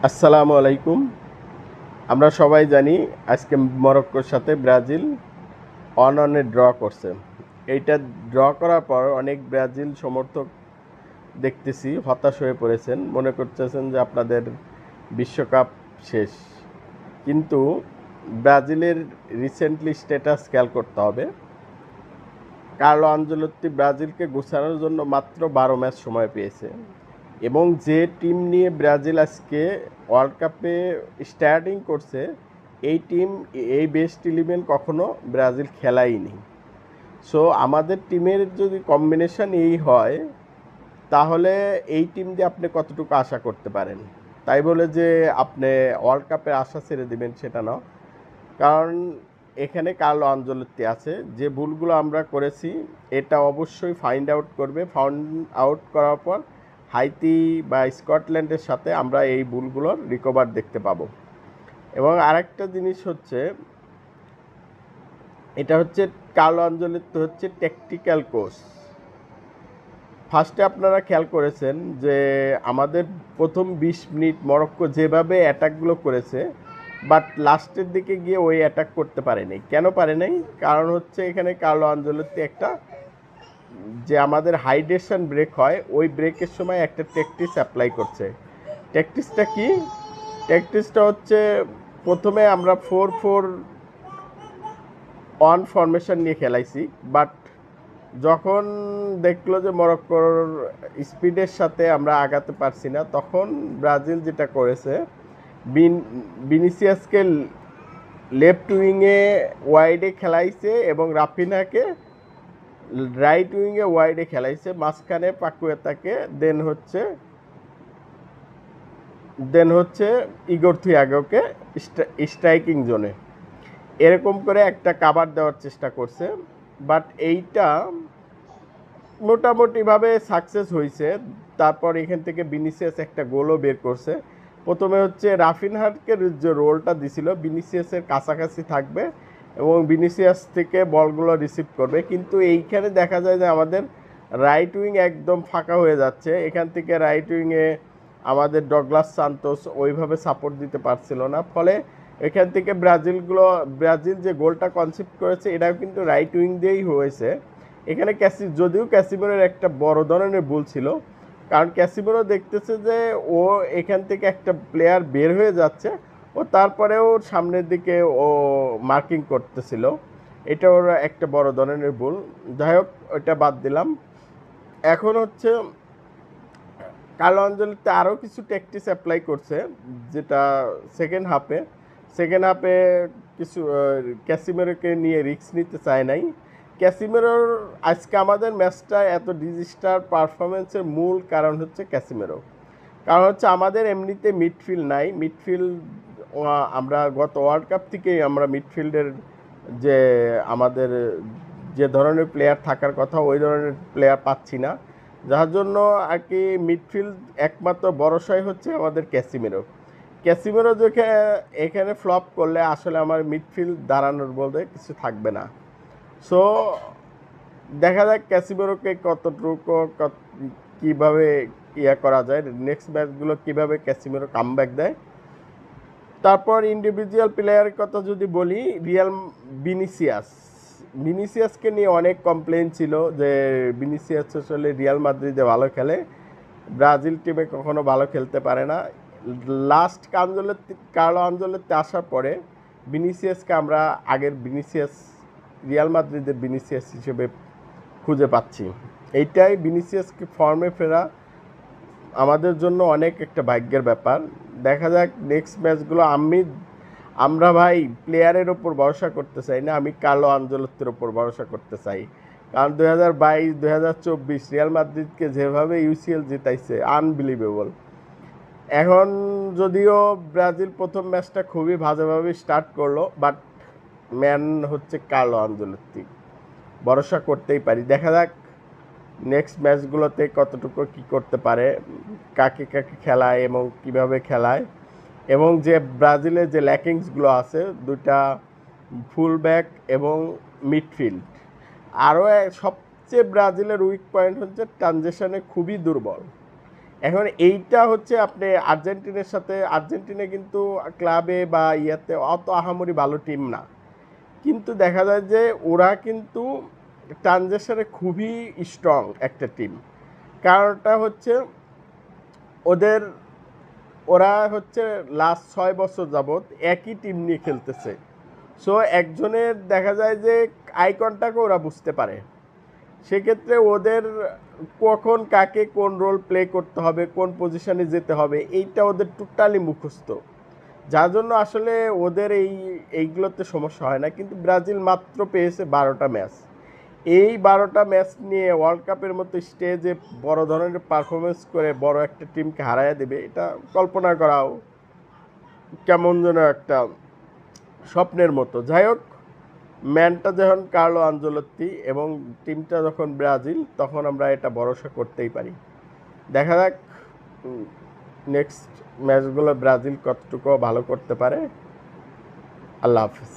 আসসালামু আলাইকুম। আমরা সবাই জানি আজকে মরক্কোর সাথে ব্রাজিল অন-অনে ড্র করছে। এইটা ড্র করার পর অনেক ব্রাজিল সমর্থক দেখতেছি হতাশ হয়ে পড়েছেন। মনে করতেছেন যে আপনাদের বিশ্বকাপ শেষ। কিন্তু ব্রাজিলের রিসেন্টলি স্ট্যাটাস খেয়াল করতে হবে। কার্লো আনচেলত্তি ব্রাজিলকে গোছানোর জন্য মাত্র ১২ ম্যাচ সময় পেয়েছে এবং যে টিম নিয়ে ব্রাজিল আজকে ওয়ার্ল্ড কাপে স্টার্টিং করছে এই টিম এই বেস্ট 11 কখনো ব্রাজিল খেলায়নি। সো আমাদের টিমের যদি কম্বিনেশন এই হয় তাহলে এই টিম দিয়ে আপনি কতটুকু আশা করতে পারেন? তাই বলে যে আপনি ওয়ার্ল্ড কাপের আশা ছেড়ে দিবেন সেটা না। কারণ এখানে কার্লো আনচেলত্তি আছে। যে ভুলগুলো আমরা করেছি এটা অবশ্যই ফাইন্ড আউট করবে। ফাউন্ড আউট করার পর হাইতি বা স্কটল্যান্ডের সাথে আমরা এই ভুলগুলোর রিকভার দেখতে পাবো। এবং আরেকটা জিনিস হচ্ছে এটা হচ্ছে কার্লো আনচেলত্তি হচ্ছে ট্যাকটিক্যাল কোচ। ফার্স্টে আপনারা খেয়াল করেছেন যে আমাদের প্রথম ২০ মিনিট মরক্কো যেভাবে অ্যাটাকগুলো করেছে বাট লাস্টের দিকে গিয়ে ওই অ্যাটাক করতে পারে নাই। কেন পারে নাই? কারণ হচ্ছে এখানে কার্লো আনচেলত্তি একটা যে আমাদের হাইড্রেশন ব্রেক হয় ওই ব্রেকের সময় একটা ট্যাকটিক্স অ্যাপ্লাই করছে। ট্যাকটিক্সটা কি? ট্যাকটিক্সটা হচ্ছে প্রথমে আমরা 4-4-1 ফরমেশন নিয়ে খেলাইছি বাট যখন দেখলো যে মরক্কোর স্পিডের সাথে আমরা আগাতে পারছি না তখন ব্রাজিল যেটা করেছে ভিনিসিয়াসকে লেফট উইংয়ে ওয়াইডে খেলাইছে এবং রাফিনাকে রাইট উইংয়ে ওয়াইডে খেলাইছে, মাঝখানে পাকুয়েতাকে দেন হচ্ছে ইগোর থিয়াগোকে স্ট্রাইকিং জোনে এরকম করে একটা কাভার দেওয়ার চেষ্টা করছে। বাট এইটা মোটামুটিভাবে সাকসেস হয়েছে। তারপর এখান থেকে ভিনিসিয়াস একটা গোলও বের করছে। প্রথমে হচ্ছে রাফিনহাকে যে রোলটা দিছিল ভিনিসিয়াসের কাছাকাছি থাকবে এবং ভিনিসিয়াস থেকে বলগুলো রিসিভ করবে, কিন্তু এইখানে দেখা যায় যে আমাদের রাইট উইং একদম ফাঁকা হয়ে যাচ্ছে। এখান থেকে রাইট উইংয়ে আমাদের ডগলাস সান্তোস ওইভাবে সাপোর্ট দিতে পারছিল না, ফলে এখান থেকে ব্রাজিল যে গোলটা কনসেপ্ট করেছে এটাও কিন্তু রাইট উইং দিয়েই হয়েছে। এখানে যদিও ক্যাসিমেরোর একটা বড় ধরনের ভুল ছিল, কারণ ক্যাসিমেরো দেখতেছে যে ও এখান থেকে একটা প্লেয়ার বের হয়ে যাচ্ছে, ও তারপরেও সামনের দিকে ও মার্কিং করতেছিল। এটা ওর একটা বড় ধরনের ভুল। যাই হোক, ওইটা বাদ দিলাম। এখন হচ্ছে কার্লো আনচেলত্তি আরও কিছু ট্যাকটিক্স অ্যাপ্লাই করছে, যেটা সেকেন্ড হাফে কিছু ক্যাসিমেরোকে নিয়ে রিস্ক নিতে চায় নাই। ক্যাসিমেরোর আজকে আমাদের ম্যাচটা এত ডিজিস্টার পারফরমেন্সের মূল কারণ হচ্ছে ক্যাসিমেরো। কারণ হচ্ছে আমাদের এমনিতে মিডফিল্ড নাই। আমরা গত ওয়ার্ল্ড কাপ থেকেই আমরা মিডফিল্ডের যে আমাদের যে ধরনের প্লেয়ার থাকার কথা ওই ধরনের প্লেয়ার পাচ্ছি না, যার জন্য আর কি মিডফিল্ড একমাত্র ভরসাই হচ্ছে আমাদের ক্যাসিমেরো দেখে এখানে ফ্লপ করলে আসলে আমার মিডফিল্ড দাঁড়ানোর বলতে কিছু থাকবে না। সো দেখা যাক ক্যাসিমেরোকে কতটুকু কীভাবে করা যায়, নেক্সট ম্যাচগুলো কীভাবে ক্যাসিমেরো কামব্যাক দেয়। তারপর ইন্ডিভিজুয়াল প্লেয়ারের কথা যদি বলি, ভিনিসিয়াসকে নিয়ে অনেক কমপ্লেন ছিল যে ভিনিসিয়াস আসলে রিয়াল মাদ্রিদে ভালো খেলে, ব্রাজিল টিমে কখনো ভালো খেলতে পারে না। লাস্ট কার্লো আনচেলত্তি আসার পরে ভিনিসিয়াসকে আমরা আগের ভিনিসিয়াস, রিয়াল মাদ্রিদের ভিনিসিয়াস হিসেবে খুঁজে পাচ্ছি। এইটাই ভিনিসিয়াসকে ফর্মে ফেরা আমাদের জন্য অনেক একটা ভাগ্যের ব্যাপার। দেখা যাক নেক্সট ম্যাচগুলো। আমরা ভাই প্লেয়ারের ওপর ভরসা করতে চাই না, আমি কার্লো আনচেলত্তির ওপর ভরসা করতে চাই। কারণ 2022-2024 রিয়াল মাদ্রিদকে যেভাবে ইউসিএল জিতাইছে আনবিলিভেবল। এখন যদিও ব্রাজিল প্রথম ম্যাচটা খুবই বাজেভাবে স্টার্ট করলো, বাট ম্যান হচ্ছে কার্লো আনচেলত্তি, ভরসা করতেই পারি। দেখা যাক নেক্সট ম্যাচগুলোতে কতটুকু কি করতে পারে, কাকে কাকে খেলায় এবং কিভাবে খেলায়, এবং যে ব্রাজিলের যে ল্যাকিংসগুলো আছে দুটা ফুল ব্যাক এবং মিডফিল্ড। আরও সবচেয়ে ব্রাজিলের উইক পয়েন্ট হচ্ছে ট্রানজিশনে খুবই দুর্বল। এখন এইটা হচ্ছে আপনি আর্জেন্টিনার সাথে, আর্জেন্টিনা কিন্তু ক্লাবে বা ইয়াতে অত আহামরি ভালো টিম না, কিন্তু দেখা যায় যে ওরা কিন্তু ট্রানজেকশনে খুবই স্ট্রং একটা টিম। কারণটা হচ্ছে ওদের, ওরা হচ্ছে লাস্ট 6 বছর যাবৎ একই টিম নিয়ে খেলতেছে। সো একজনের দেখা যায় যে আই কন্ট্যাক্টও ওরা বুঝতে পারে। সেক্ষেত্রে ওদের কখন কাকে কোন রোল প্লে করতে হবে, কোন পজিশনে যেতে হবে, এইটা ওদের টোটালি মুখস্থ। যার জন্য আসলে ওদের এইগুলোতে সমস্যা হয় না। কিন্তু ব্রাজিল মাত্র পেয়েছে 12টা ম্যাচ। এই 12টা ম্যাচ নিয়ে ওয়ার্ল্ড কাপের মতো স্টেজে বড় ধরনের পারফরমেন্স করে বড় একটা টিমকে হারাইয়া দেবে, এটা কল্পনা করাও কেমন যেন একটা স্বপ্নের মতো। যাই হোক, ম্যানটা যখন কার্লো আনচেলত্তি এবং টিমটা যখন ব্রাজিল, তখন আমরা এটা ভরসা করতেই পারি। দেখা যাক নেক্সট ম্যাচগুলো ব্রাজিল কতটুকু ভালো করতে পারে। আল্লাহ হাফিজ।